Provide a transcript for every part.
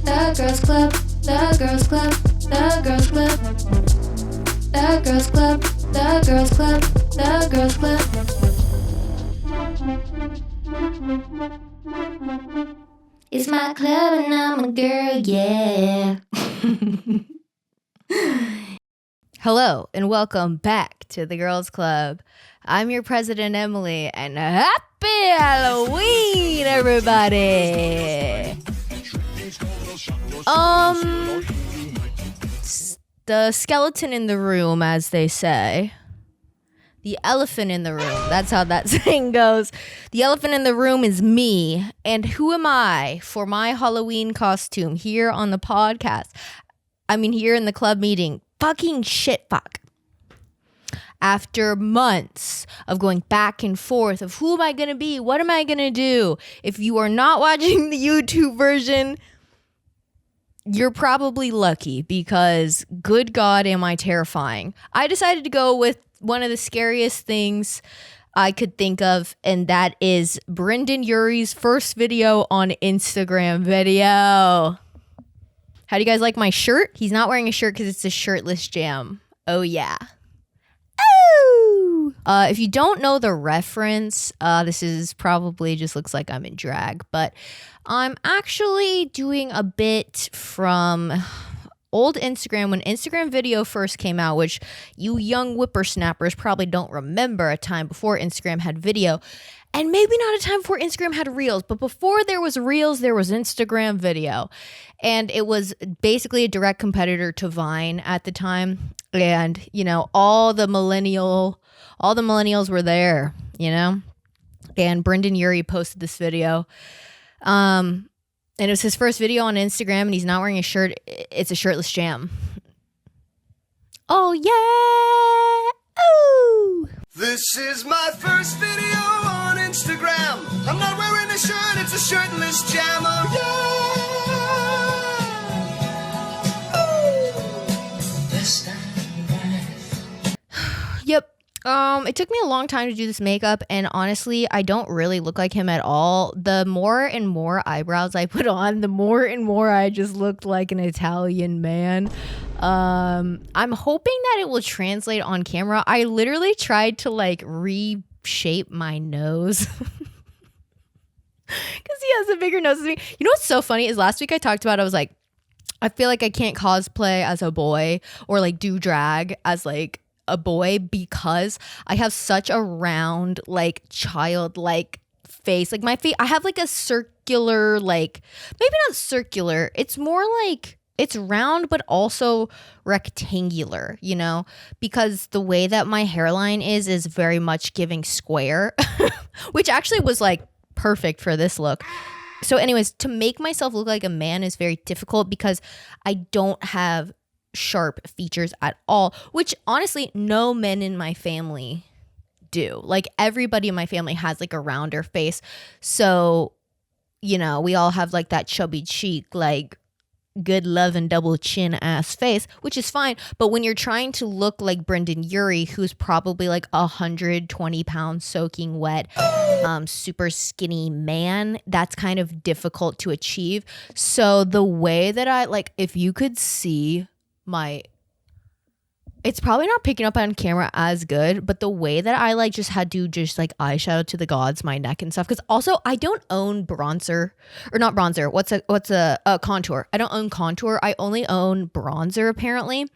The Girls Club, The Girls Club, The Girls Club, The Girls Club, The Girls Club, The Girls Club. It's my club and I'm a girl, yeah. Hello and welcome back to the Girls Club. I'm your president, Emily, and happy Halloween, everybody! The skeleton in the room, as they say. The elephant in the room. That's how that saying goes. The elephant in the room is me. And who am I for my Halloween costume here on the podcast? Here in the club meeting. Fucking shit fuck. After months of going back and forth of who am I going to be? What am I going to do? If you are not watching the YouTube version, you're probably lucky because good God, am I terrifying. I decided to go with one of the scariest things I could think of, and that is Brendon Urie's first video on Instagram video. How do you guys like my shirt? He's not wearing a shirt because it's a shirtless jam. Oh, yeah. Oh! If you don't know the reference, this is probably just looks like I'm in drag, but I'm actually doing a bit from old Instagram when Instagram video first came out, which you young whippersnappers probably don't remember a time before Instagram had video. And maybe not a time before Instagram had Reels, but before there was Reels, there was Instagram video. And it was basically a direct competitor to Vine at the time. And, all the millennials were there, And Brendon Urie posted this video. And it was his first video on Instagram, and he's not wearing a shirt. It's a shirtless jam. Oh, yeah. Ooh. This is my first video on Instagram. I'm not wearing a shirt, it's a shirtless jam. Oh, yeah. Yep. It took me a long time to do this makeup, and honestly, I don't really look like him at all. The more and more eyebrows I put on, the more and more I just looked like an Italian man. I'm hoping that it will translate on camera. I literally tried to reshape my nose because he has a bigger nose than me. You know what's so funny is last week I talked about, I was like, I feel like I can't cosplay as a boy or do drag as a boy because I have such a round, childlike face. My face, I have a circular, maybe not circular. It's more it's round, but also rectangular, because the way that my hairline is very much giving square, which actually was perfect for this look. So anyways, to make myself look like a man is very difficult because I don't have sharp features at all, which honestly no men in my family do. Everybody in my family has a rounder face. So, we all have that chubby cheek, good love and double chin ass face, which is fine. But when you're trying to look like Brendon Urie, who's probably 120 pounds soaking wet, super skinny man, that's kind of difficult to achieve. So the way that I if you could see it's probably not picking up on camera as good, but the way that I just had to eyeshadow to the gods my neck and stuff, because also I don't own bronzer, or not bronzer, what's a contour. I don't own contour. I only own bronzer apparently.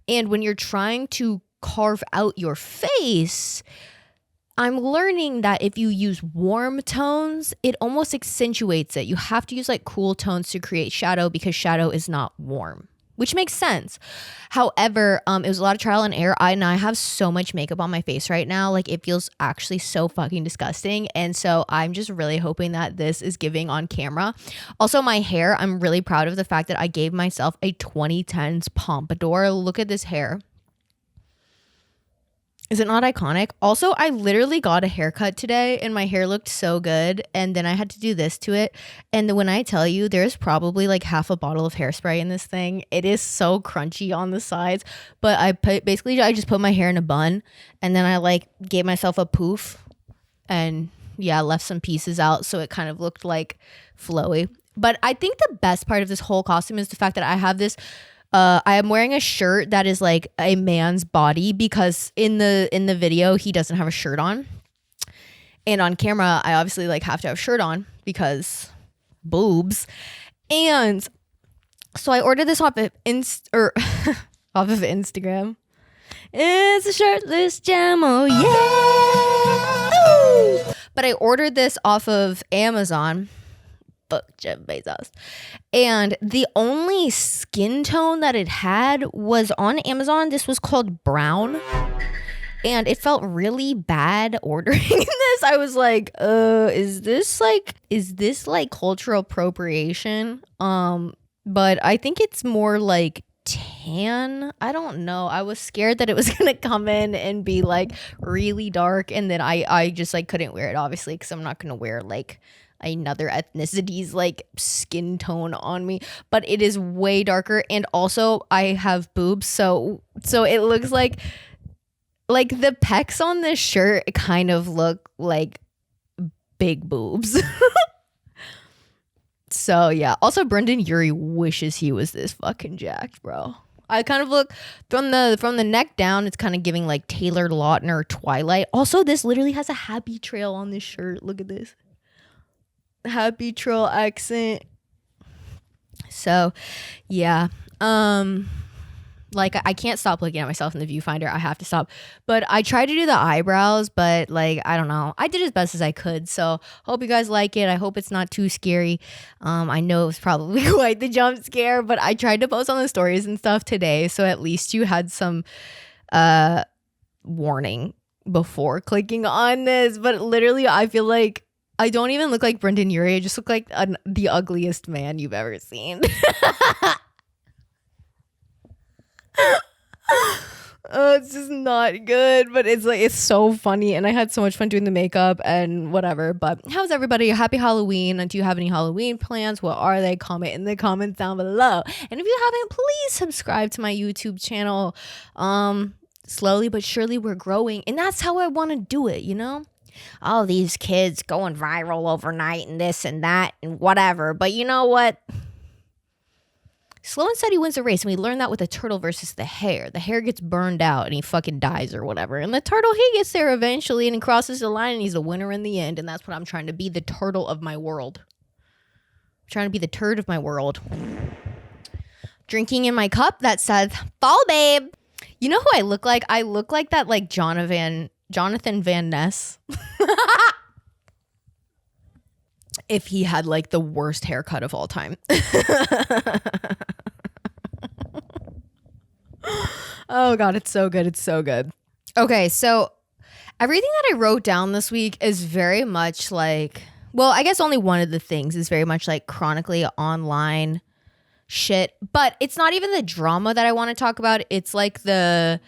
And when you're trying to carve out your face, I'm learning that if you use warm tones, it almost accentuates it. You have to use cool tones to create shadow because shadow is not warm, which makes sense. However, it was a lot of trial and error. I have so much makeup on my face right now. It feels actually so fucking disgusting. And so I'm just really hoping that this is giving on camera. Also, my hair, I'm really proud of the fact that I gave myself a 2010s pompadour. Look at this hair. Is it not iconic? Also, I literally got a haircut today and my hair looked so good. And then I had to do this to it. And when I tell you, there's probably half a bottle of hairspray in this thing. It is so crunchy on the sides. But I just put my hair in a bun and then I gave myself a poof and left some pieces out. So it kind of looked flowy. But I think the best part of this whole costume is the fact that I have this I am wearing a shirt that is like a man's body, because in the video he doesn't have a shirt on. And on camera I obviously like have to have a shirt on because boobs. And so I ordered this off of off of Instagram. It's a shirtless jam, oh yeah. Ooh. But I ordered this off of Amazon. Fuck Jeff Bezos. And the only skin tone that it had was on Amazon. This was called brown. And it felt really bad ordering this. I was like, is this like cultural appropriation? But I think it's more like tan. I don't know. I was scared that it was gonna come in and be like really dark, and then I just like couldn't wear it, obviously, because I'm not gonna wear like another ethnicity's like skin tone on me. But it is way darker, and also I have boobs, so it looks like the pecs on this shirt kind of look like big boobs. So yeah. Also, Brendon Urie wishes he was this fucking jacked, bro. I kind of look from the neck down. It's kind of giving like Taylor Lautner Twilight. Also, this literally has a happy trail on this shirt. Look at this happy trail accent. So yeah. Like I can't stop looking at myself in the viewfinder. I have to stop. But I tried to do the eyebrows, but like I don't know. I did as best as I could. So hope you guys like it. I hope it's not too scary. I know it was probably quite the jump scare, but I tried to post on the stories and stuff today, so at least you had some warning before clicking on this. But literally, I feel like I don't even look like Brendon Urie. I just look like the ugliest man you've ever seen. It's just not good, but it's like, it's so funny, and I had so much fun doing the makeup and whatever. But how's everybody? Happy Halloween. And do you have any Halloween plans? What are they? Comment in the comments down below. And if you haven't, please subscribe to my YouTube channel. Slowly but surely we're growing, and that's how I want to do it, you know? All these kids going viral overnight and this and that and whatever. But you know what? Slow and steady wins the race, and we learned that with the turtle versus the hare. The hare gets burned out and he fucking dies or whatever. And the turtle, he gets there eventually and he crosses the line and he's the winner in the end. And that's what I'm trying to be, the turtle of my world. I'm trying to be the turd of my world. Drinking in my cup that says, "Fall, babe." You know who I look like? I look like that like Jonathan Van Ness. If he had like the worst haircut of all time. Oh God, it's so good. It's so good. Okay, so everything that I wrote down this week is very much like, well, I guess only one of the things is very much like chronically online shit, but it's not even the drama that I want to talk about. It's like the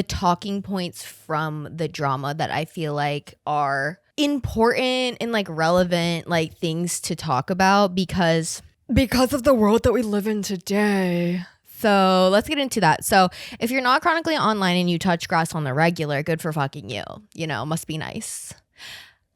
talking points from the drama that I feel like are important and like relevant like things to talk about because of the world that we live in today. So let's get into that. So if you're not chronically online and you touch grass on the regular, good for fucking you. You know, must be nice.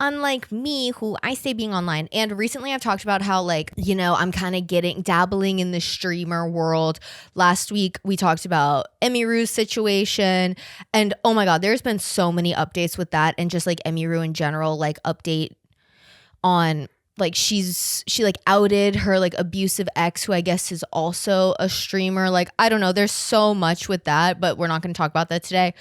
Unlike me, who I say being online, and recently I've talked about how like, you know, I'm kind of dabbling in the streamer world. Last week we talked about Emiru's situation, and oh my God, there's been so many updates with that, and just like Emiru in general, like update on like she like outed her like abusive ex, who I guess is also a streamer. Like, I don't know, there's so much with that, but we're not going to talk about that today.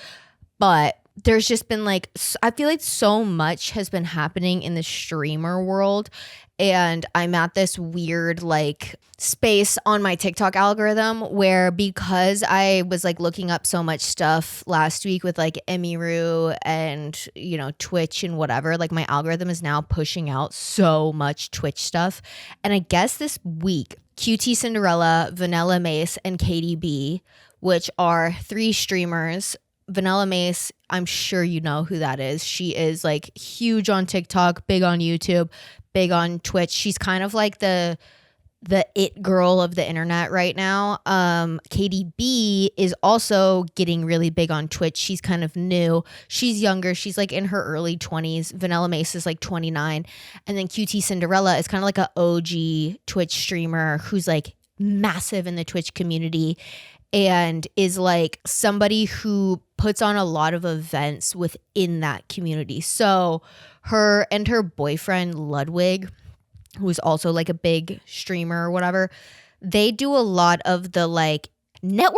But there's just been like, I feel like so much has been happening in the streamer world, and I'm at this weird like space on my TikTok algorithm where, because I was like looking up so much stuff last week with like Emiru and, you know, Twitch and whatever, like my algorithm is now pushing out so much Twitch stuff. And I guess this week, QTcinderalla, Vanilla Mace, and KDB, which are 3 streamers. Vanilla Mace, I'm sure you know who that is. She is like huge on TikTok, big on YouTube, big on Twitch. She's kind of like the the it girl of the internet right now. Katie B is also getting really big on Twitch. She's kind of new. She's younger. She's like in her early 20s. Vanilla Mace is like 29. And then QTcinderalla is kind of like a OG Twitch streamer who's like massive in the Twitch community and is like somebody who puts on a lot of events within that community. So her and her boyfriend Ludwig, who's also like a big streamer or whatever, they do a lot of the like networking,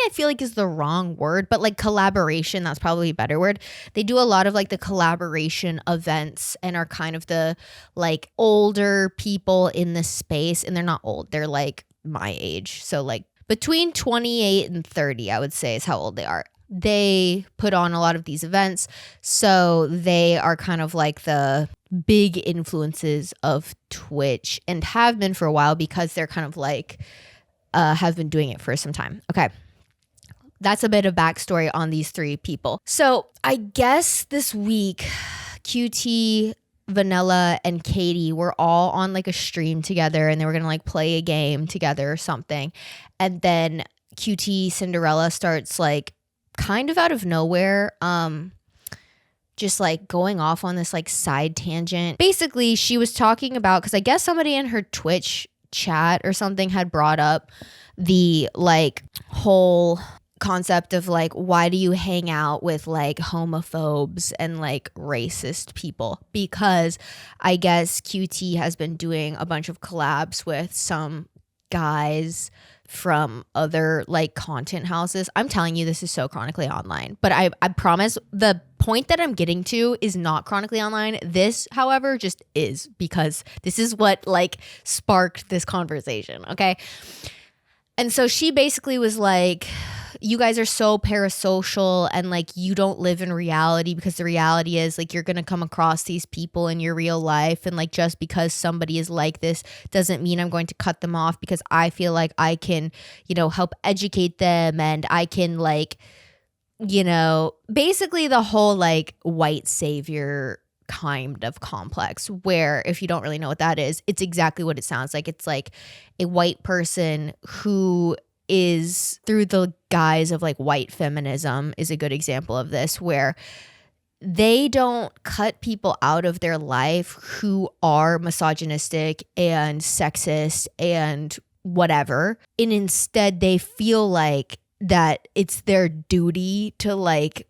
I feel like is the wrong word, but like collaboration, that's probably a better word. They do a lot of like the collaboration events and are kind of the like older people in the space. And they're not old, they're like my age. So like between 28 and 30, I would say is how old they are. They put on a lot of these events. So they are kind of like the big influences of Twitch and have been for a while because they're kind of like have been doing it for some time. Okay. That's a bit of backstory on these three people. So I guess this week, QT, Vanilla, and Katie were all on like a stream together and they were going to like play a game together or something. And then QTcinderalla starts like kind of out of nowhere, just like going off on this like side tangent. Basically, she was talking about, because I guess somebody in her Twitch chat or something had brought up the like whole concept of like, why do you hang out with like homophobes and like racist people? Because I guess QT has been doing a bunch of collabs with some guys from other like content houses. I'm telling you, this is so chronically online, but I promise the point that I'm getting to is not chronically online. This, however, just is, because this is what like sparked this conversation. Okay. And so she basically was like, you guys are so parasocial and like you don't live in reality, because the reality is like you're going to come across these people in your real life. And like just because somebody is like this doesn't mean I'm going to cut them off, because I feel like I can, you know, help educate them and I can like, you know, basically the whole like white savior kind of complex, where if you don't really know what that is, it's exactly what it sounds like. It's like a white person who is, through the guise of like white feminism is a good example of this, where they don't cut people out of their life who are misogynistic and sexist and whatever, and instead they feel like that it's their duty to like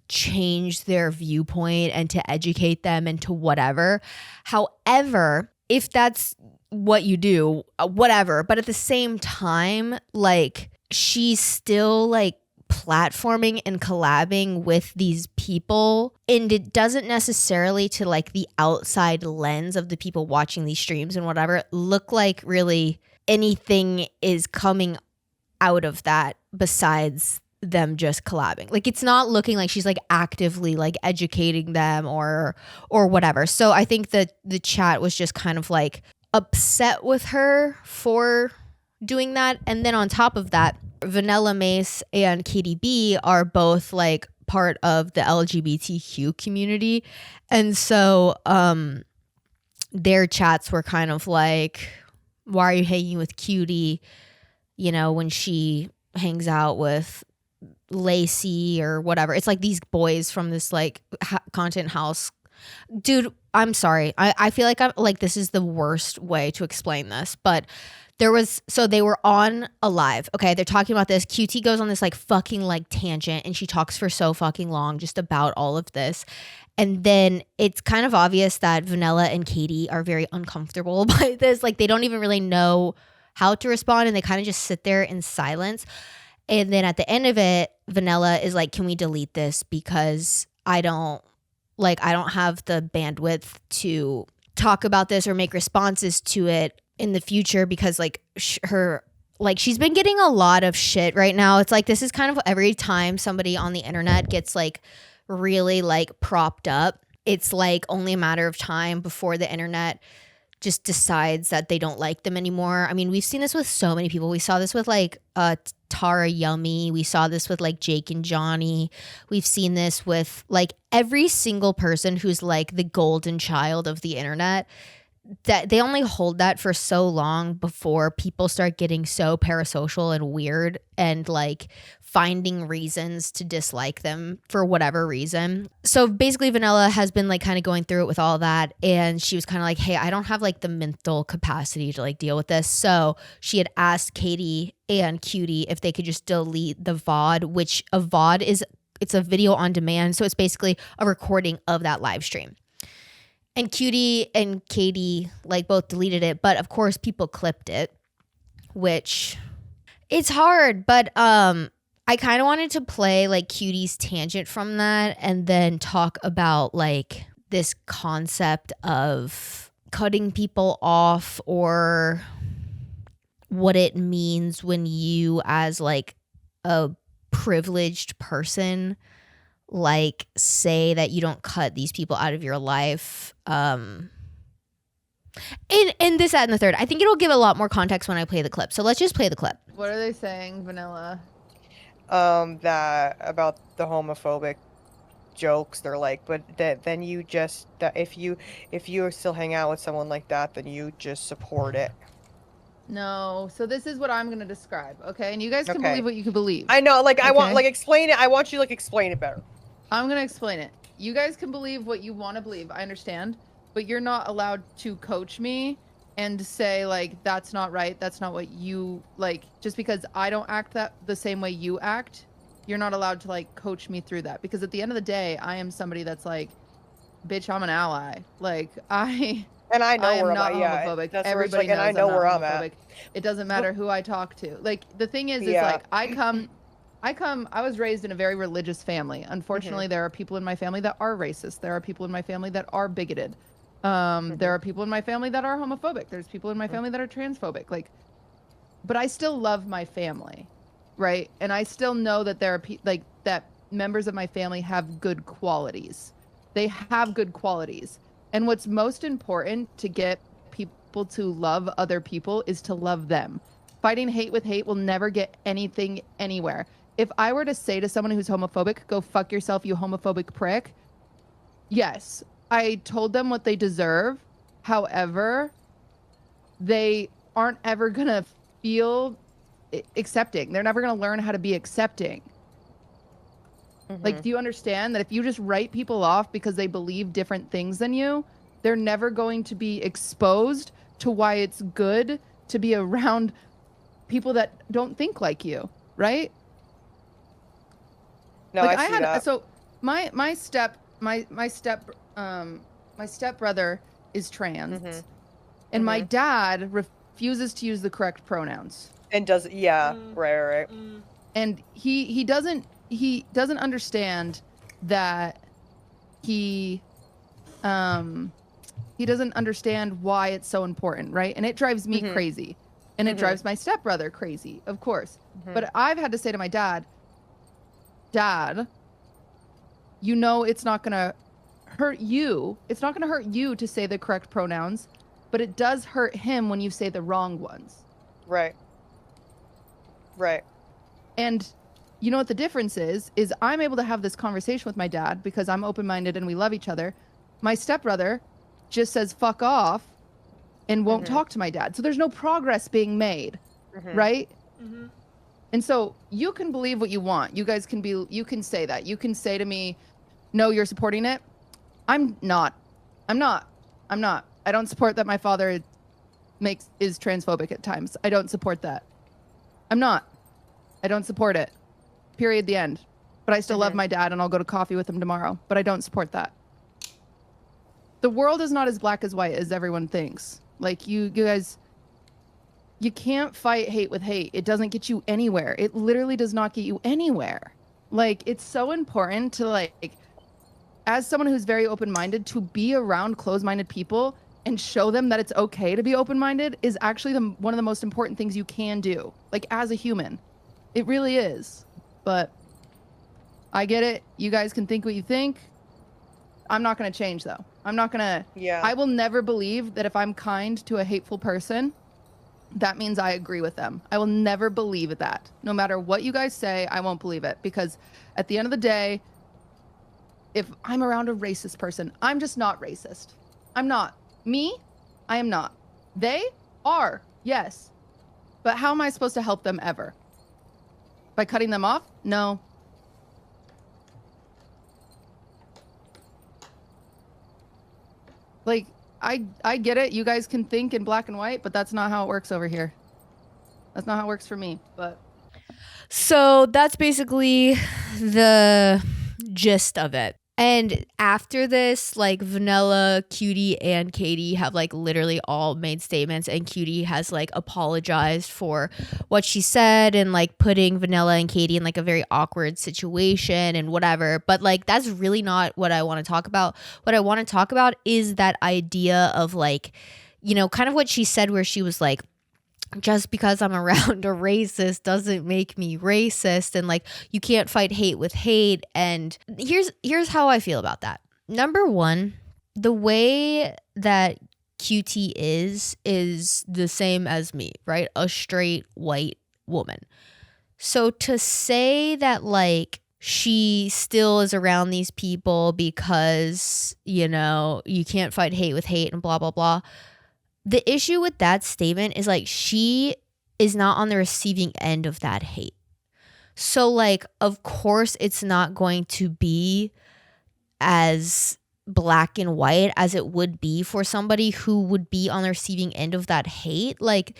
change their viewpoint and to educate them into whatever. However, if that's what you do, whatever, but at the same time, like she's still like platforming and collabing with these people, and it doesn't necessarily, to like the outside lens of the people watching these streams and whatever, look like really anything is coming out of that besides them just collabing. Like it's not looking like she's like actively like educating them or whatever. So I think that the chat was just kind of like upset with her for doing that. And then on top of that, Vanilla Mace and Katie B are both like part of the LGBTQ community. And so their chats were kind of like, why are you hanging with Cutie, you know, when she hangs out with Lacey or whatever? It's like these boys from this like content house. Dude, I'm sorry. I feel like I'm like, this is the worst way to explain this, but they were on a live. Okay. They're talking about this. QT goes on this like fucking like tangent and she talks for so fucking long just about all of this. And then it's kind of obvious that Vanilla and Katie are very uncomfortable by this. Like they don't even really know how to respond and they kind of just sit there in silence. And then at the end of it, Vanilla is like, can we delete this? Because I don't have the bandwidth to talk about this or make responses to it in the future, because like she's been getting a lot of shit right now. It's like, this is kind of every time somebody on the internet gets like really like propped up, it's like only a matter of time before the internet just decides that they don't like them anymore. I mean, we've seen this with so many people. We saw this with like Tara Yummy. We saw this with like Jake and Johnny. We've seen this with like every single person who's like the golden child of the internet. that they only hold that for so long before people start getting so parasocial and weird and like finding reasons to dislike them for whatever reason. So basically Vanilla has been like kind of going through it with all that, and she was kind of like, hey, I don't have like the mental capacity to like deal with this. So she had asked Katie and Cutie if they could just delete the VOD, which a VOD is, it's a video on demand, so it's basically a recording of that live stream. And Cutie and Katie like both deleted it, but of course people clipped it, which it's hard. But I kind of wanted to play like Cutie's tangent from that and then talk about like this concept of cutting people off, or what it means when you as like a privileged person like say that you don't cut these people out of your life, and this, that, and the third. I think it'll give a lot more context when I play the clip, so let's just play the clip. What are they saying, Vanilla? That about the homophobic jokes. They're like, but then you just, if you still hang out with someone like that, then you just support it. No, so this is what I'm gonna describe, okay? And you guys can Okay. believe what you can believe. I know, like, I want, Okay. like, explain it. I want you to, like, explain it better. I'm gonna explain it. You guys can believe what you want to believe. I understand, but you're not allowed to coach me and say like that's not right. That's not what you like. Just because I don't act that the same way you act, you're not allowed to like coach me through that. Because at the end of the day, I am somebody that's like, bitch, I'm an ally. Like I know am where not I'm at. homophobic. Yeah, that's where it's Everybody like, and I knows know I'm where not I'm at. homophobic. It doesn't matter who I talk to. Like the thing is Yeah. like I was raised in a very religious family. Unfortunately, there are people in my family that are racist. There are people in my family that are bigoted. There are people in my family that are homophobic. There's people in my family that are transphobic. Like, but I still love my family, right? And I still know that there are like that members of my family have good qualities. They have good qualities. And what's most important to get people to love other people is to love them. Fighting hate with hate will never get anything anywhere. If I were to say to someone who's homophobic, go fuck yourself, you homophobic prick, yes, I told them what they deserve. However, they aren't ever going to feel accepting. They're never going to learn how to be accepting. Like, do you understand that if you just write people off because they believe different things than you, they're never going to be exposed to why it's good to be around people that don't think like you, right? No, Like I see had that. so my stepbrother is trans, and my dad refuses to use the correct pronouns. And does, yeah, right. And he doesn't understand that he doesn't understand why it's so important, right? And it drives me crazy, and it drives my stepbrother crazy, of course. But I've had to say to my dad, you know, it's not gonna hurt you. It's not gonna hurt you to say the correct pronouns, but it does hurt him when you say the wrong ones. Right. And you know what the difference is I'm able to have this conversation with my dad because I'm open-minded and we love each other. My stepbrother just says fuck off and won't talk to my dad. So there's no progress being made, right? And so you can believe what you want. You guys can you can say that. You can say to me, no, you're supporting it. I'm not. I don't support that my father is transphobic at times. I don't support that. I'm not. I don't support it. Period. The end. But I still love my dad and I'll go to coffee with him tomorrow. But I don't support that. The world is not as black as white as everyone thinks. Like you guys, you can't fight hate with hate. It doesn't get you anywhere. It literally does not get you anywhere. Like, it's so important to, like, as someone who's very open-minded, to be around closed-minded people and show them that it's okay to be open-minded is actually one of the most important things you can do, like, as a human. It really is. But I get it. You guys can think what you think. I'm not going to change, though. I'm not going to... Yeah. I will never believe that if I'm kind to a hateful person, that means I agree with them. I will never believe that. No matter what you guys say, I won't believe it. Because at the end of the day, if I'm around a racist person, I'm just not racist. I'm not. Me, I am not. They are, yes. But how am I supposed to help them ever? By cutting them off? No. Like, I get it. You guys can think in black and white, but that's not how it works over here. That's not how it works for me, but... So that's basically the gist of it. And after this, like Vanilla, Cutie, and Katie have like literally all made statements, and Cutie has like apologized for what she said and like putting Vanilla and Katie in like a very awkward situation and whatever. But like that's really not what I want to talk about. What I want to talk about is that idea of like, you know, kind of what she said where she was like, just because I'm around a racist doesn't make me racist, and like you can't fight hate with hate. And here's how I feel about that. Number one, the way that QT is the same as me, right? A straight white woman. So to say that like she still is around these people because, you know, you can't fight hate with hate and blah blah blah. The issue with that statement is like she is not on the receiving end of that hate. So like, of course, it's not going to be as black and white as it would be for somebody who would be on the receiving end of that hate. Like,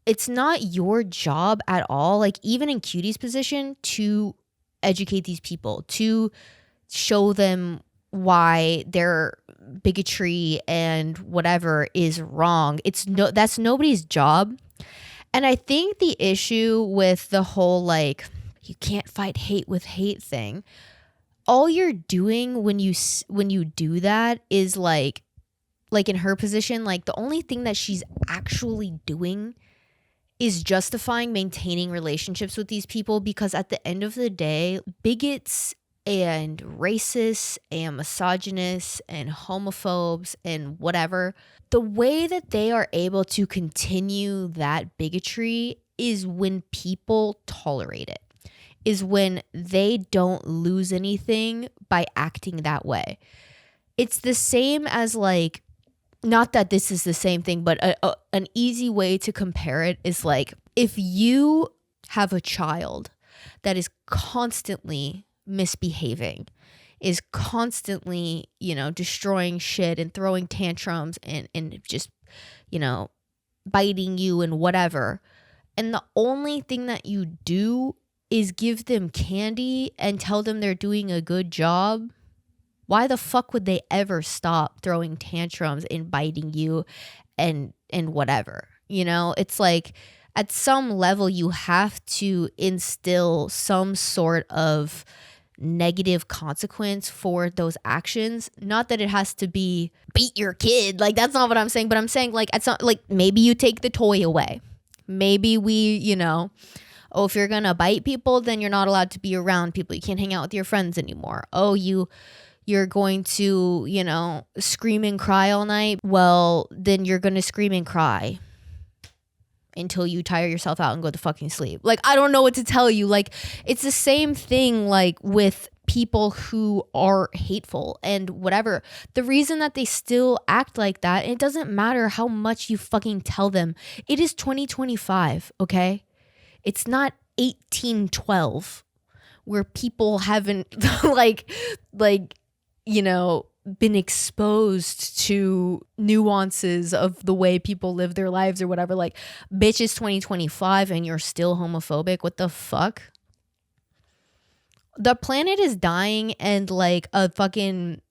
it's not your job at all, like even in Cutie's position, to educate these people, to show them why their bigotry and whatever is wrong. That's nobody's job. And I think the issue with the whole like you can't fight hate with hate thing, all you're doing when you do that is like in her position, like the only thing that she's actually doing is justifying maintaining relationships with these people, because at the end of the day, bigots and racists and misogynists and homophobes and whatever, the way that they are able to continue that bigotry is when people tolerate it, is when they don't lose anything by acting that way. It's the same as like, not that this is the same thing, but an easy way to compare it is like if you have a child that is constantly misbehaving, is constantly, you know, destroying shit and throwing tantrums and just, you know, biting you and whatever. And the only thing that you do is give them candy and tell them they're doing a good job. Why the fuck would they ever stop throwing tantrums and biting you and whatever? You know, it's like at some level you have to instill some sort of negative consequence for those actions. Not that it has to be beat your kid, like that's not what I'm saying, but I'm saying like it's not like maybe you take the toy away, maybe we, you know, oh, if you're gonna bite people, then you're not allowed to be around people, you can't hang out with your friends anymore. Oh, you're going to, you know, scream and cry all night, well then you're gonna scream and cry until you tire yourself out and go to fucking sleep. Like, I don't know what to tell you. Like, it's the same thing like with people who are hateful and whatever. The reason that they still act like that, it doesn't matter how much you fucking tell them. It is 2025, okay? It's not 1812 where people haven't like, you know, been exposed to nuances of the way people live their lives or whatever. Like, bitch, it's 2025 and you're still homophobic. What the fuck? The planet is dying, and like a fucking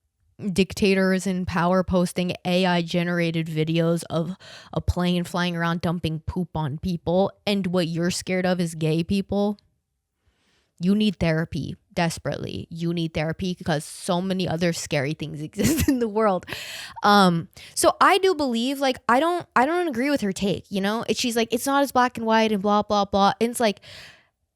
dictator is in power posting AI generated videos of a plane flying around dumping poop on people, and what you're scared of is gay people. You need therapy desperately. You need therapy because so many other scary things exist in the world. So I do believe, like, I don't agree with her take, you know? She's like, it's not as black and white and blah, blah, blah. And it's like,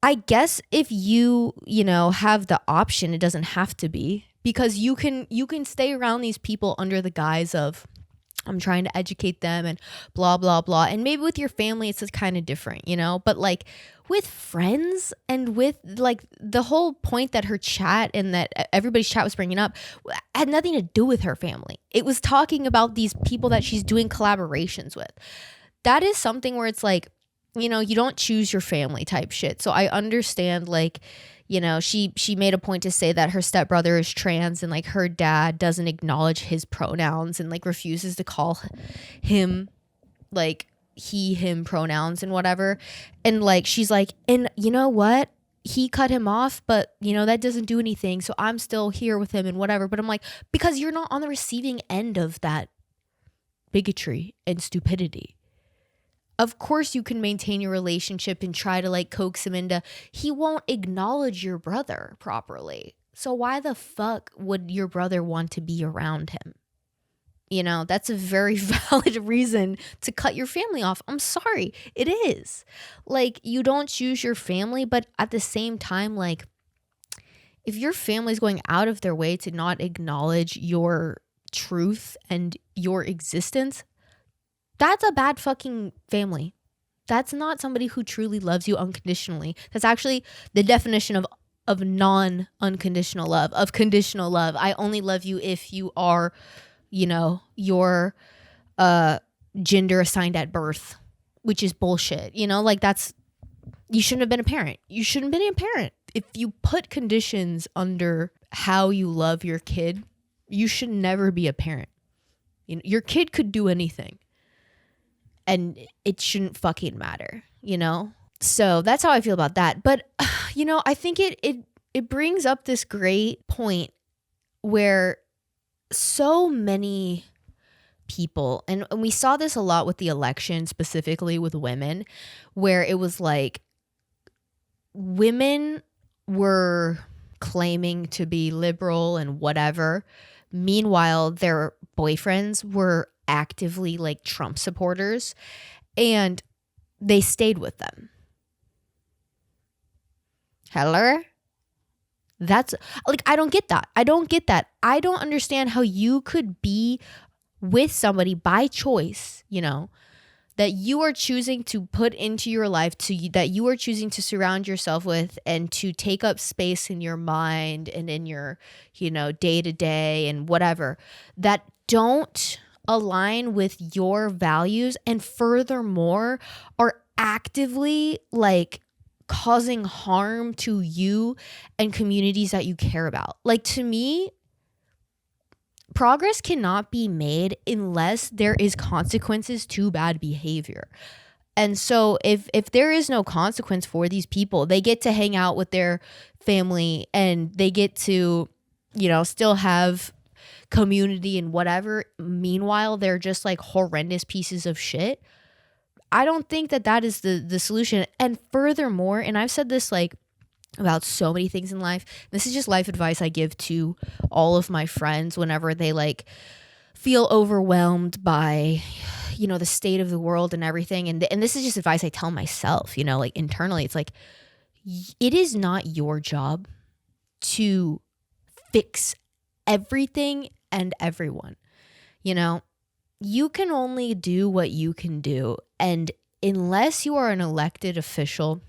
I guess if you know, have the option, it doesn't have to be, because you can stay around these people under the guise of I'm trying to educate them and blah, blah, blah. And maybe with your family, it's kind of different, you know? But like with friends and with like the whole point that her chat and that everybody's chat was bringing up had nothing to do with her family. It was talking about these people that she's doing collaborations with. That is something where it's like, you know, you don't choose your family type shit. So I understand, like, you know, she made a point to say that her stepbrother is trans and like her dad doesn't acknowledge his pronouns and like refuses to call him like he, him pronouns and whatever. And like, she's like, and you know what? He cut him off, but you know, that doesn't do anything. So I'm still here with him and whatever. But I'm like, because you're not on the receiving end of that bigotry and stupidity. Of course you can maintain your relationship and try to like coax him into, he won't acknowledge your brother properly. So why the fuck would your brother want to be around him? You know, that's a very valid reason to cut your family off. I'm sorry. It is. Like, you don't choose your family, but at the same time, like, if your family's going out of their way to not acknowledge your truth and your existence, that's a bad fucking family. That's not somebody who truly loves you unconditionally. That's actually the definition of non-unconditional love, of conditional love. I only love you if you are, you know, your gender assigned at birth, which is bullshit. You know, like that's, you shouldn't have been a parent. You shouldn't have been a parent. If you put conditions under how you love your kid, you should never be a parent. You know, your kid could do anything. And it shouldn't fucking matter, you know? So that's how I feel about that. But, you know, I think it brings up this great point where so many people, and we saw this a lot with the election, specifically with women, where it was like women were claiming to be liberal and whatever. Meanwhile, their boyfriends were actively like Trump supporters and they stayed with them. Hello? That's like, I don't get that. I don't understand how you could be with somebody by choice, you know, that you are choosing to put into your life, that you are choosing to surround yourself with and to take up space in your mind and in your, you know, day to day and whatever, that don't align with your values and furthermore are actively like causing harm to you and communities that you care about. Like, to me, progress cannot be made unless there is consequences to bad behavior. And so if there is no consequence for these people, they get to hang out with their family and they get to, you know, still have community and whatever. Meanwhile, they're just like horrendous pieces of shit. I don't think that is the solution. And furthermore, and I've said this like about so many things in life, this is just life advice I give to all of my friends whenever they like feel overwhelmed by, you know, the state of the world and everything. And this is just advice I tell myself, you know, like internally. It's like, it is not your job to fix everything and everyone. You know, you can only do what you can do. And unless you are an elected official,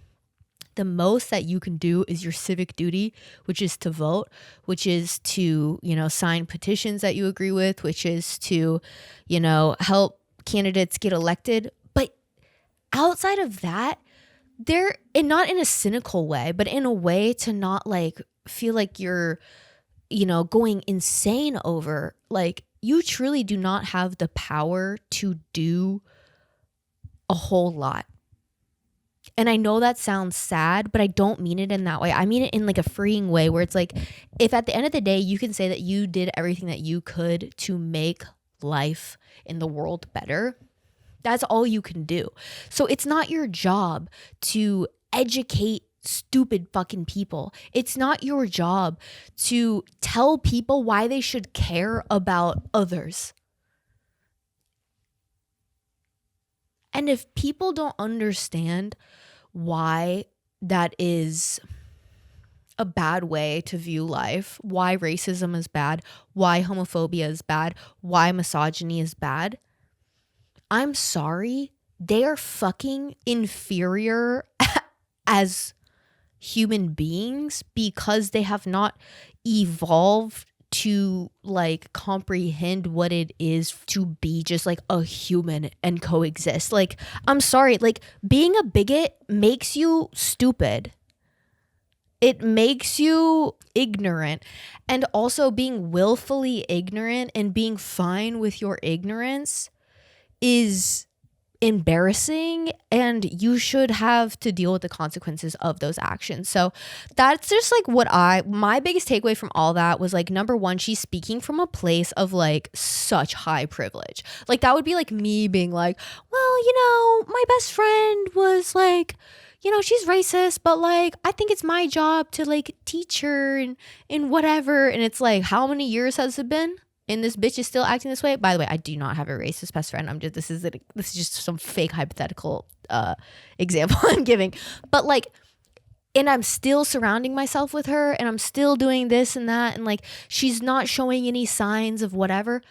the most that you can do is your civic duty, which is to vote, which is to, you know, sign petitions that you agree with, which is to, you know, help candidates get elected. But outside of that, and not in a cynical way, but in a way to not like feel like you're, you know, going insane over, like, you truly do not have the power to do a whole lot. And I know that sounds sad, but I don't mean it in that way. I mean it in like a freeing way where it's like, if at the end of the day, you can say that you did everything that you could to make life in the world better, that's all you can do. So it's not your job to educate stupid fucking people. It's not your job to tell people why they should care about others. And if people don't understand why that is a bad way to view life, why racism is bad, why homophobia is bad, why misogyny is bad. I'm sorry, they are fucking inferior as human beings because they have not evolved to like comprehend what it is to be just like a human and coexist. Like, I'm sorry, like being a bigot makes you stupid. It makes you ignorant. And also being willfully ignorant and being fine with your ignorance is embarrassing, and you should have to deal with the consequences of those actions. So that's just like my biggest takeaway from all that was like, number one, she's speaking from a place of like such high privilege. Like that would be like me being like, well, my best friend was like, she's racist, but like I think it's my job to like teach her and whatever. And it's like, how many years has it been? And this bitch is still acting this way. By the way, I do not have a racist best friend. This is just some fake hypothetical example I'm giving. But like, and I'm still surrounding myself with her, and I'm still doing this and that, and like she's not showing any signs of whatever.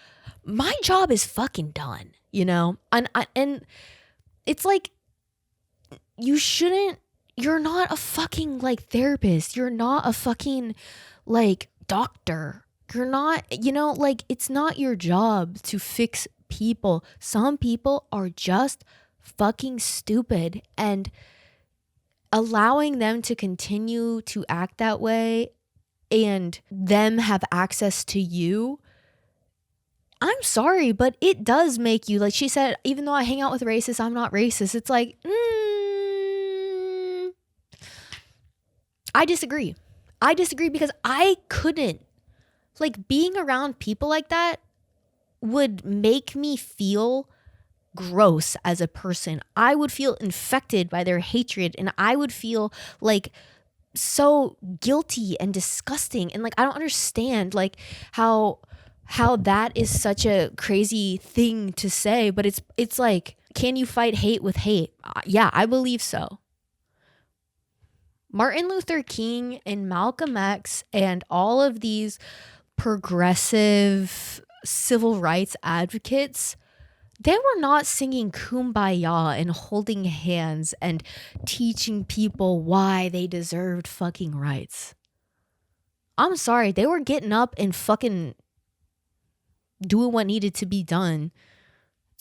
My job is fucking done, And it's like, you're not a fucking like therapist. You're not a fucking like doctor. You're not, like it's not your job to fix people. Some people are just fucking stupid, and allowing them to continue to act that way and them have access to you, I'm sorry, but it does make you, like she said, even though I hang out with racists, I'm not racist. It's like, I disagree. Because I couldn't. Like being around people like that would make me feel gross as a person. I would feel infected by their hatred, and I would feel like so guilty and disgusting. And like, I don't understand like how that is such a crazy thing to say, but it's like, can you fight hate with hate? Yeah, I believe so. Martin Luther King and Malcolm X and all of these progressive civil rights advocates, they were not singing Kumbaya and holding hands and teaching people why they deserved fucking rights. I'm sorry, they were getting up and fucking doing what needed to be done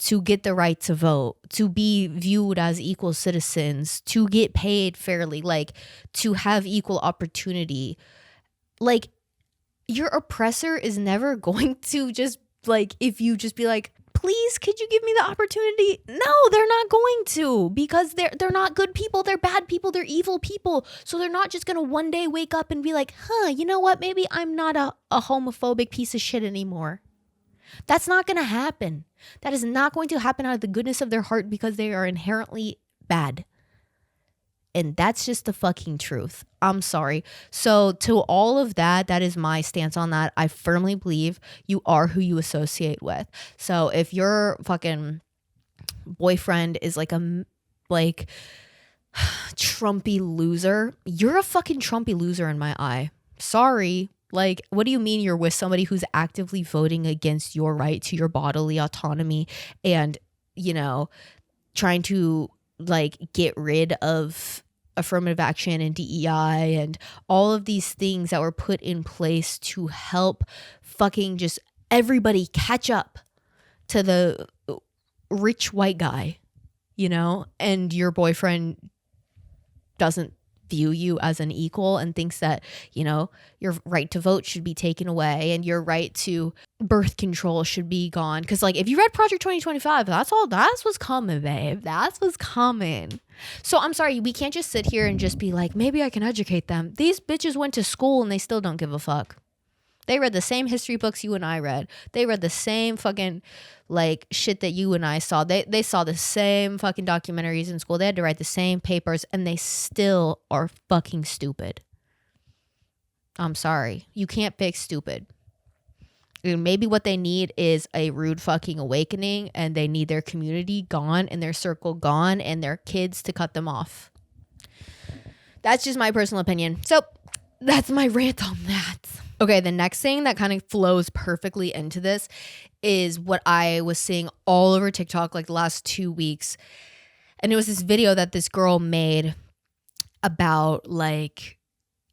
to get the right to vote, to be viewed as equal citizens, to get paid fairly, like to have equal opportunity. Like, your oppressor is never going to just like, if you just be like, please, could you give me the opportunity? No, they're not going to, because they're not good people. They're bad people. They're evil people. So they're not just going to one day wake up and be like, you know what? Maybe I'm not a homophobic piece of shit anymore. That's not going to happen. That is not going to happen out of the goodness of their heart, because they are inherently bad. And that's just the fucking truth. I'm sorry. So to all of that, that is my stance on that. I firmly believe you are who you associate with. So if your fucking boyfriend is like a Trumpy loser, you're a fucking Trumpy loser in my eye. Sorry. Like, what do you mean you're with somebody who's actively voting against your right to your bodily autonomy and, trying to like get rid of affirmative action and DEI and all of these things that were put in place to help fucking just everybody catch up to the rich white guy, and your boyfriend doesn't view you as an equal and thinks that, your right to vote should be taken away and your right to birth control should be gone. Because like, if you read Project 2025, that's what's coming, babe. That's what's coming. So I'm sorry, we can't just sit here and just be like, maybe I can educate them. These bitches went to school and they still don't give a fuck. They read the same history books you and I read. They read the same fucking like shit that you and I saw. They saw the same fucking documentaries in school. They had to write the same papers, and they still are fucking stupid. I'm sorry. You can't fix stupid. And maybe what they need is a rude fucking awakening, and they need their community gone and their circle gone and their kids to cut them off. That's just my personal opinion. So that's my rant on that. Okay, the next thing that kind of flows perfectly into this is what I was seeing all over TikTok like the last 2 weeks. And it was this video that this girl made about like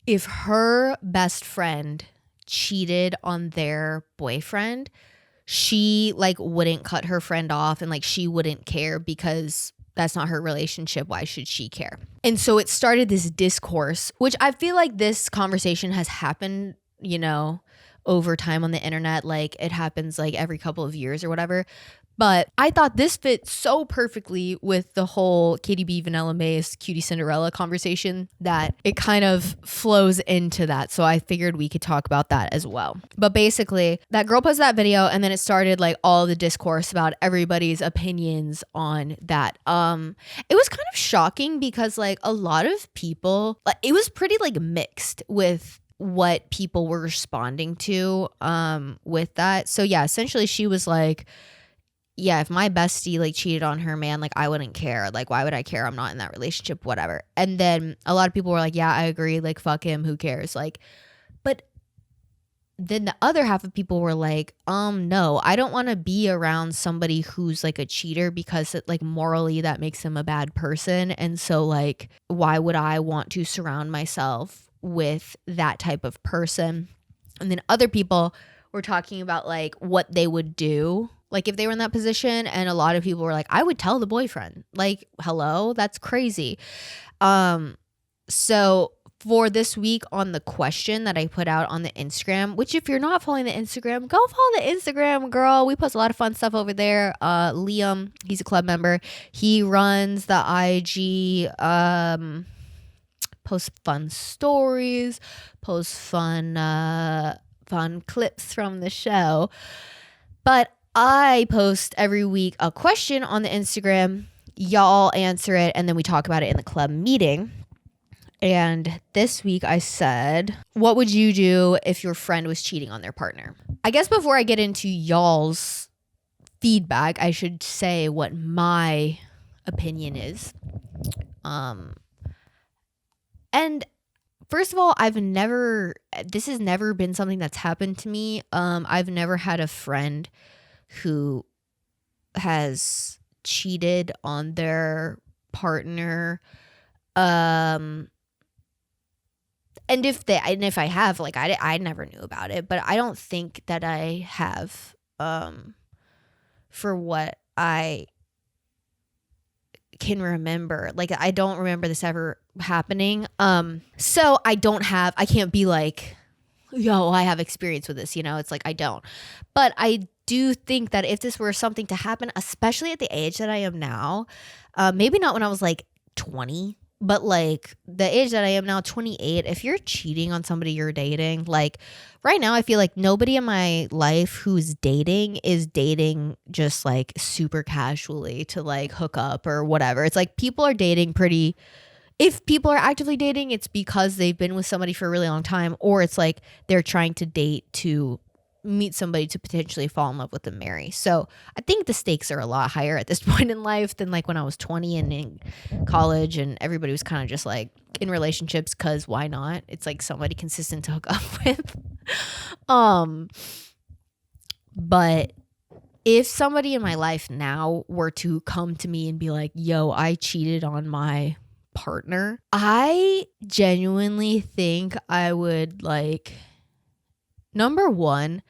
if her best friend cheated on their boyfriend, she like wouldn't cut her friend off and like she wouldn't care because that's not her relationship. Why should she care? And so it started this discourse, which I feel like this conversation has happened, you know, over time on the internet. Like it happens like every couple of years or whatever. But I thought this fit so perfectly with the whole KDB Vanilla Mace QTcinderalla conversation that it kind of flows into that. So I figured we could talk about that as well. But basically, that girl posted that video and then it started like all the discourse about everybody's opinions on that. It was kind of shocking because like a lot of people, like, it was pretty like mixed with what people were responding to with that. So yeah, essentially she was like, yeah, if my bestie like cheated on her man, like I wouldn't care. Like, why would I care? I'm not in that relationship, whatever. And then a lot of people were like, yeah, I agree. Like, fuck him. Who cares? Like, but then the other half of people were like, no, I don't want to be around somebody who's like a cheater because it, like morally that makes him a bad person. And so like, why would I want to surround myself with that type of person? And then other people were talking about like what they would do like if they were in that position, and a lot of people were like, I would tell the boyfriend. Like, hello, that's crazy. So for this week on the question that I put out on the Instagram, which if you're not following the Instagram, go follow the Instagram, girl. We post a lot of fun stuff over there. Liam, he's a club member. He runs the IG, post fun stories, post fun clips from the show. But I post every week a question on the Instagram. Y'all answer it, and then we talk about it in the club meeting. And this week I said, what would you do if your friend was cheating on their partner? I guess before I get into y'all's feedback, I should say what my opinion is. And first of all, this has never been something that's happened to me. I've never had a friend who has cheated on their partner. And if I have, like, I never knew about it, but I don't think that I have, for what I can remember. Like, I don't remember this ever happening. So I can't be like, yo, I have experience with this, you know? It's like, I don't. But I do think that if this were something to happen, especially at the age that I am now, maybe not when I was like 20, but like the age that I am now, 28, if you're cheating on somebody you're dating, like right now, I feel like nobody in my life who's dating is dating just like super casually to like hook up or whatever. It's like people are dating if people are actively dating, it's because they've been with somebody for a really long time, or it's like they're trying to date to meet somebody to potentially fall in love with and marry. So I think the stakes are a lot higher at this point in life than like when I was 20 and in college and everybody was kind of just like in relationships because why not? It's like somebody consistent to hook up with. But if somebody in my life now were to come to me and be like, yo, I cheated on my partner, I genuinely think I would like, number one,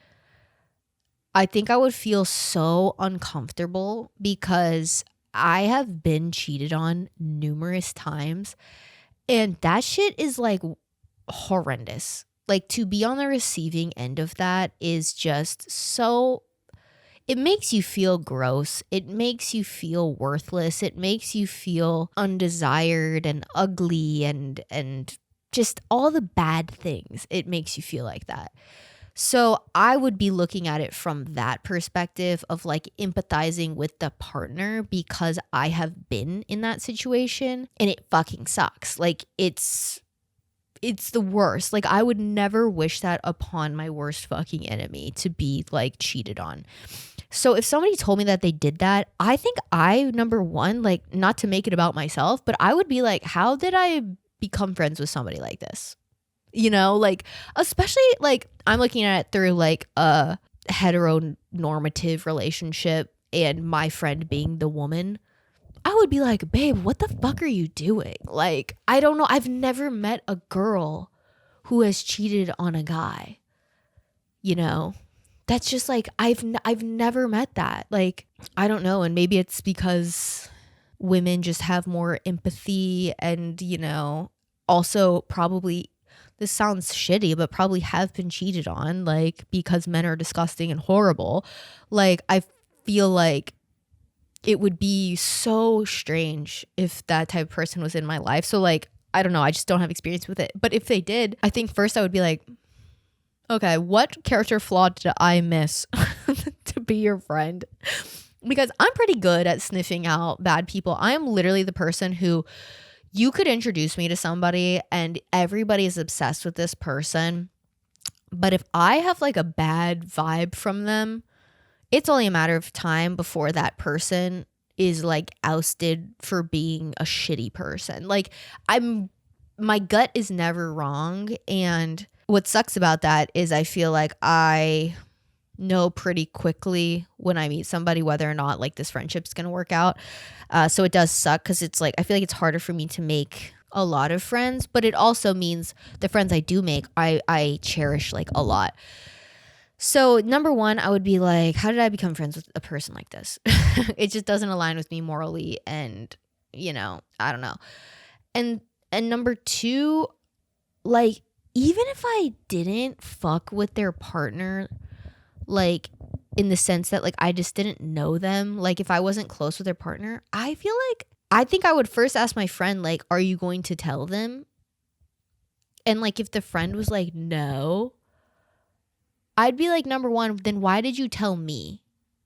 I think I would feel so uncomfortable because I have been cheated on numerous times and that shit is like horrendous. Like to be on the receiving end of that is just so, it makes you feel gross. It makes you feel worthless. It makes you feel undesired and ugly and just all the bad things. It makes you feel like that. So I would be looking at it from that perspective of like empathizing with the partner because I have been in that situation and it fucking sucks. Like it's the worst. Like I would never wish that upon my worst fucking enemy to be like cheated on. So if somebody told me that they did that, I think number one, like not to make it about myself, but I would be like, how did I become friends with somebody like this? You know, like, especially like I'm looking at it through like a heteronormative relationship and my friend being the woman. I would be like, babe, what the fuck are you doing? Like, I don't know. I've never met a girl who has cheated on a guy. You know, that's just like, I've never met that. Like, I don't know. And maybe it's because women just have more empathy and, you know, also probably, this sounds shitty, but probably have been cheated on, like, because men are disgusting and horrible. Like, I feel like it would be so strange if that type of person was in my life. So, like, I don't know. I just don't have experience with it. But if they did, I think first I would be like, okay, what character flaw did I miss to be your friend? Because I'm pretty good at sniffing out bad people. I am literally the person who you could introduce me to somebody and everybody is obsessed with this person. But if I have like a bad vibe from them, it's only a matter of time before that person is like ousted for being a shitty person. Like, my gut is never wrong. And what sucks about that is I feel like I know pretty quickly when I meet somebody whether or not like this friendship's gonna work out. So it does suck because it's like I feel like it's harder for me to make a lot of friends, but it also means the friends I do make I cherish like a lot. So number one, I would be like, how did I become friends with a person like this? It just doesn't align with me morally, and you know, I don't know. And number two, like, even if I didn't fuck with their partner, like in the sense that like I just didn't know them, like if I wasn't close with their partner, I feel like I think I would first ask my friend, like, are you going to tell them? And like if the friend was like, no, I'd be like, number one, then why did you tell me?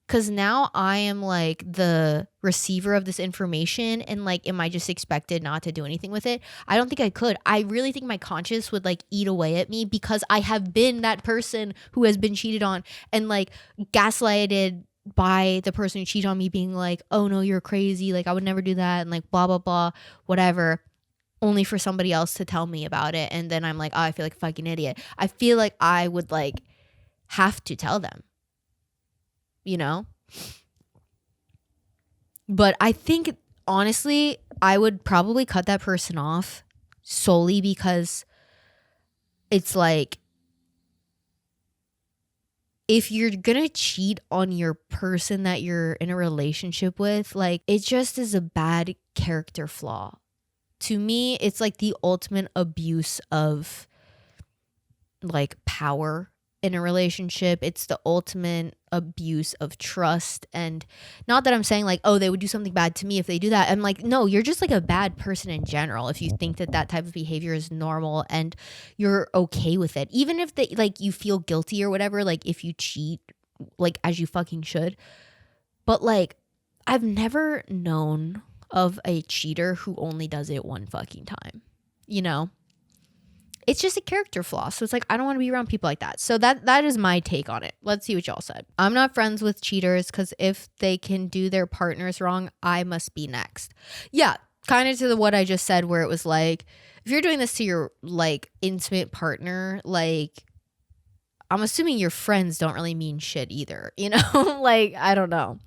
Because now I am like the receiver of this information, and like, am I just expected not to do anything with it? I don't think I could. I really think my conscience would like eat away at me because I have been that person who has been cheated on and like gaslighted by the person who cheated on me, being like, oh no, you're crazy. Like, I would never do that. And like, blah, blah, blah, whatever. Only for somebody else to tell me about it. And then I'm like, oh, I feel like a fucking idiot. I feel like I would like have to tell them, you know? But I think honestly, I would probably cut that person off solely because it's like, if you're gonna cheat on your person that you're in a relationship with, like, it just is a bad character flaw. To me, it's like the ultimate abuse of like power in a relationship. It's the ultimate abuse of trust. And not that I'm saying like, oh, they would do something bad to me if they do that. I'm like, no, you're just like a bad person in general if you think that that type of behavior is normal and you're okay with it, even if they like you feel guilty or whatever, like if you cheat, like, as you fucking should. But like, I've never known of a cheater who only does it one fucking time, you know? It's just a character flaw. So it's like, I don't want to be around people like that. So that is my take on it. Let's see what y'all said. I'm not friends with cheaters because if they can do their partners wrong, I must be next. Yeah, kind of to what I just said, where it was like, if you're doing this to your like intimate partner, like, I'm assuming your friends don't really mean shit either, you know? Like, I don't know.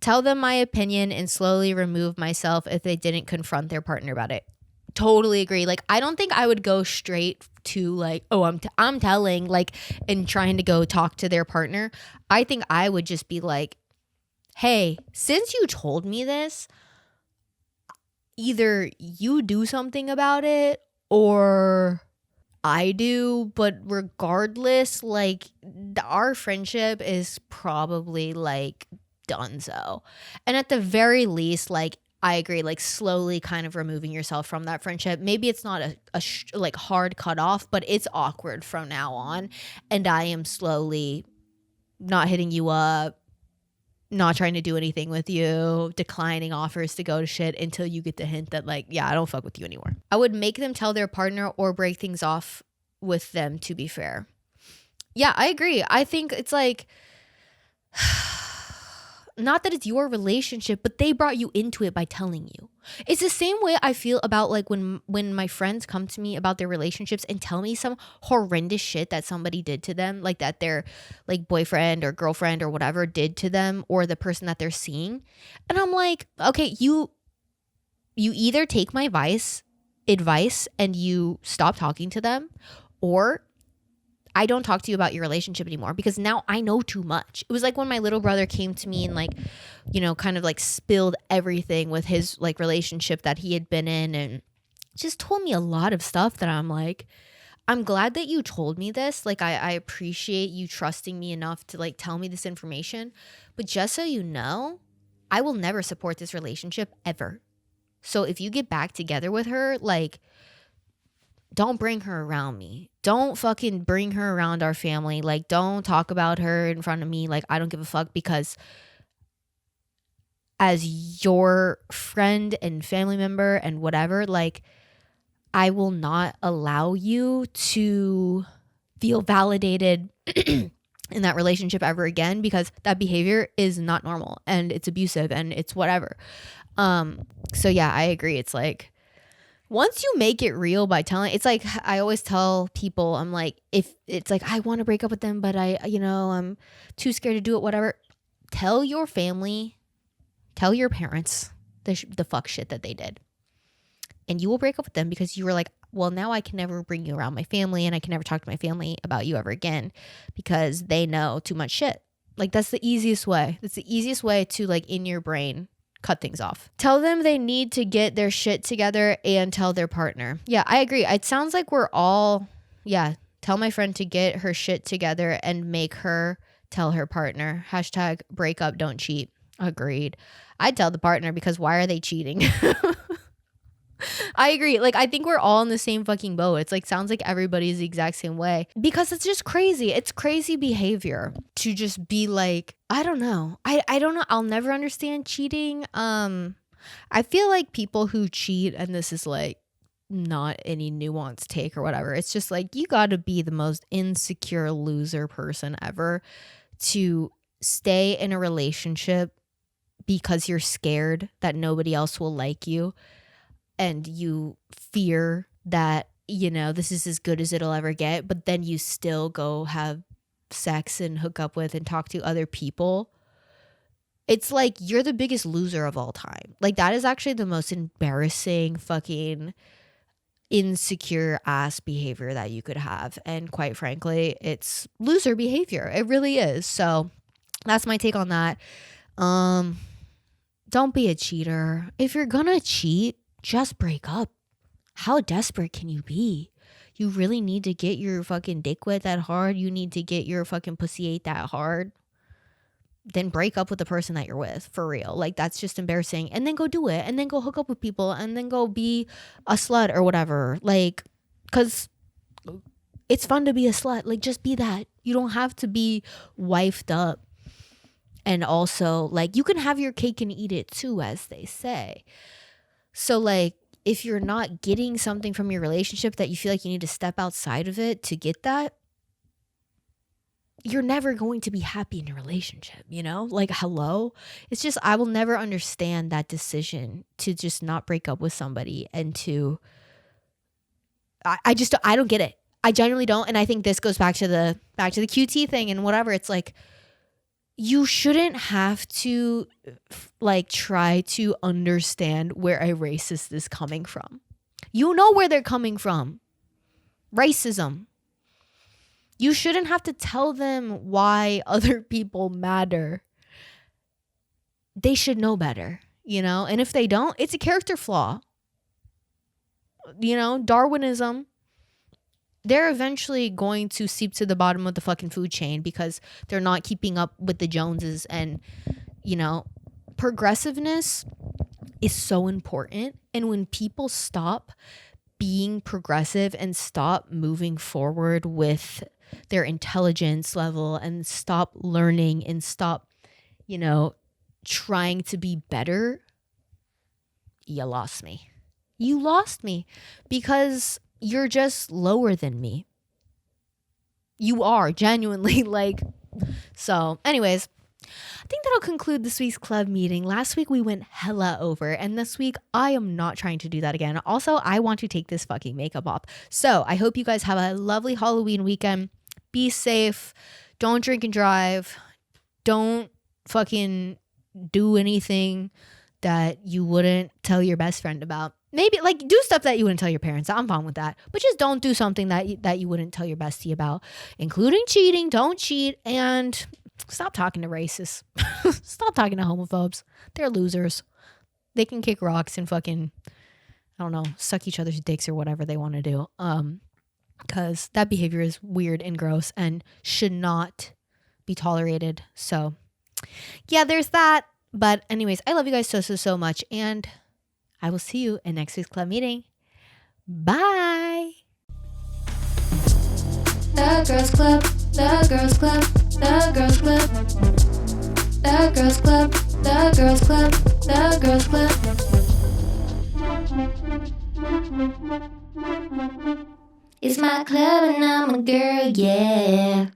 Tell them my opinion and slowly remove myself if they didn't confront their partner about it. Totally agree. Like, I don't think I would go straight to like, oh, I'm telling, like, and trying to go talk to their partner. I think I would just be like, hey, since you told me this, either you do something about it or I do. But regardless, like, our friendship is probably like done so. And at the very least, like, I agree, like, slowly kind of removing yourself from that friendship. Maybe it's not like hard cut off, but it's awkward from now on. And I am slowly not hitting you up, not trying to do anything with you, declining offers to go to shit until you get the hint that like, yeah, I don't fuck with you anymore. I would make them tell their partner or break things off with them, to be fair. Yeah, I agree. I think it's like, not that it's your relationship, but they brought you into it by telling you. It's the same way I feel about like when my friends come to me about their relationships and tell me some horrendous shit that somebody did to them, like that their like boyfriend or girlfriend or whatever did to them, or the person that they're seeing. And I'm like, okay, you either take my advice and you stop talking to them, or I don't talk to you about your relationship anymore, because now I know too much. It was like when my little brother came to me and like, you know, kind of like spilled everything with his like relationship that he had been in, and just told me a lot of stuff that I'm like, I'm glad that you told me this. Like, I appreciate you trusting me enough to like tell me this information. But just so you know, I will never support this relationship ever. So if you get back together with her, like, don't bring her around me. Don't fucking bring her around our family. Like, don't talk about her in front of me. Like, I don't give a fuck, because as your friend and family member and whatever, like, I will not allow you to feel validated in that relationship ever again, because that behavior is not normal and it's abusive and it's whatever. So yeah, I agree. It's like, once you make it real by telling, it's like, I always tell people, I'm like, if it's like, I want to break up with them, but I'm too scared to do it, whatever. Tell your family, tell your parents the fuck shit that they did. And you will break up with them, because you were like, well, now I can never bring you around my family, and I can never talk to my family about you ever again, because they know too much shit. Like, that's the easiest way. That's the easiest way to, like, in your brain, cut things off. Tell them they need to get their shit together, and tell their partner. Yeah, I agree. It sounds like we're all, tell my friend to get her shit together and make her tell her partner. Hashtag break up, don't cheat. Agreed. I'd tell the partner, because why are they cheating? I agree. Like, I think we're all in the same fucking boat. It's like, sounds like everybody's the exact same way, because it's just crazy. It's crazy behavior to just be like, I don't know. I don't know. I'll never understand cheating. I feel like people who cheat, and this is like not any nuanced take or whatever, it's just like, you got to be the most insecure loser person ever to stay in a relationship because you're scared that nobody else will like you. And you fear that, this is as good as it'll ever get, but then you still go have sex and hook up with and talk to other people. It's like, you're the biggest loser of all time. Like, that is actually the most embarrassing fucking insecure ass behavior that you could have. And quite frankly, it's loser behavior. It really is. So that's my take on that. Don't be a cheater. If you're gonna cheat, just break up. How desperate can you be? You really need to get your fucking dick wet that hard? You need to get your fucking pussy ate that hard? Then break up with the person that you're with, for real. Like, that's just embarrassing. And then go do it. And then go hook up with people. And then go be a slut or whatever. Like, because it's fun to be a slut. Like, just be that. You don't have to be wifed up. And also, like, you can have your cake and eat it too, as they say. So, like, if you're not getting something from your relationship that you feel like you need to step outside of it to get that, you're never going to be happy in a relationship, Like, hello? It's just, I will never understand that decision to just not break up with somebody and to, I don't get it. I genuinely don't. And I think this goes back to the QT thing and whatever. It's like, you shouldn't have to like try to understand where a racist is coming from. You know where they're coming from. Racism. You shouldn't have to tell them why other people matter. They should know better, And if they don't, it's a character flaw. Darwinism. They're eventually going to seep to the bottom of the fucking food chain because they're not keeping up with the Joneses. And, progressiveness is so important. And when people stop being progressive and stop moving forward with their intelligence level and stop learning and stop, trying to be better, you lost me. You lost me because you're just lower than me. You are genuinely like, so anyways, I think that'll conclude this week's club meeting. Last week we went hella over, and this week I am not trying to do that again. Also, I want to take this fucking makeup off. So I hope you guys have a lovely Halloween weekend. Be safe. Don't drink and drive. Don't fucking do anything that you wouldn't tell your best friend about. Maybe like do stuff that you wouldn't tell your parents. I'm fine with that. But just don't do something that you wouldn't tell your bestie about, including cheating. Don't cheat, and stop talking to racists. Stop talking to homophobes. They're losers. They can kick rocks and fucking, I don't know, suck each other's dicks or whatever they want to do. Because that behavior is weird and gross and should not be tolerated. So yeah, there's that. But anyways, I love you guys so much, and I will see you in next week's club meeting. Bye. The Girls Club, the Girls Club, the Girls Club. The Girls Club, the Girls Club, the Girls Club. It's my club and I'm a girl, yeah.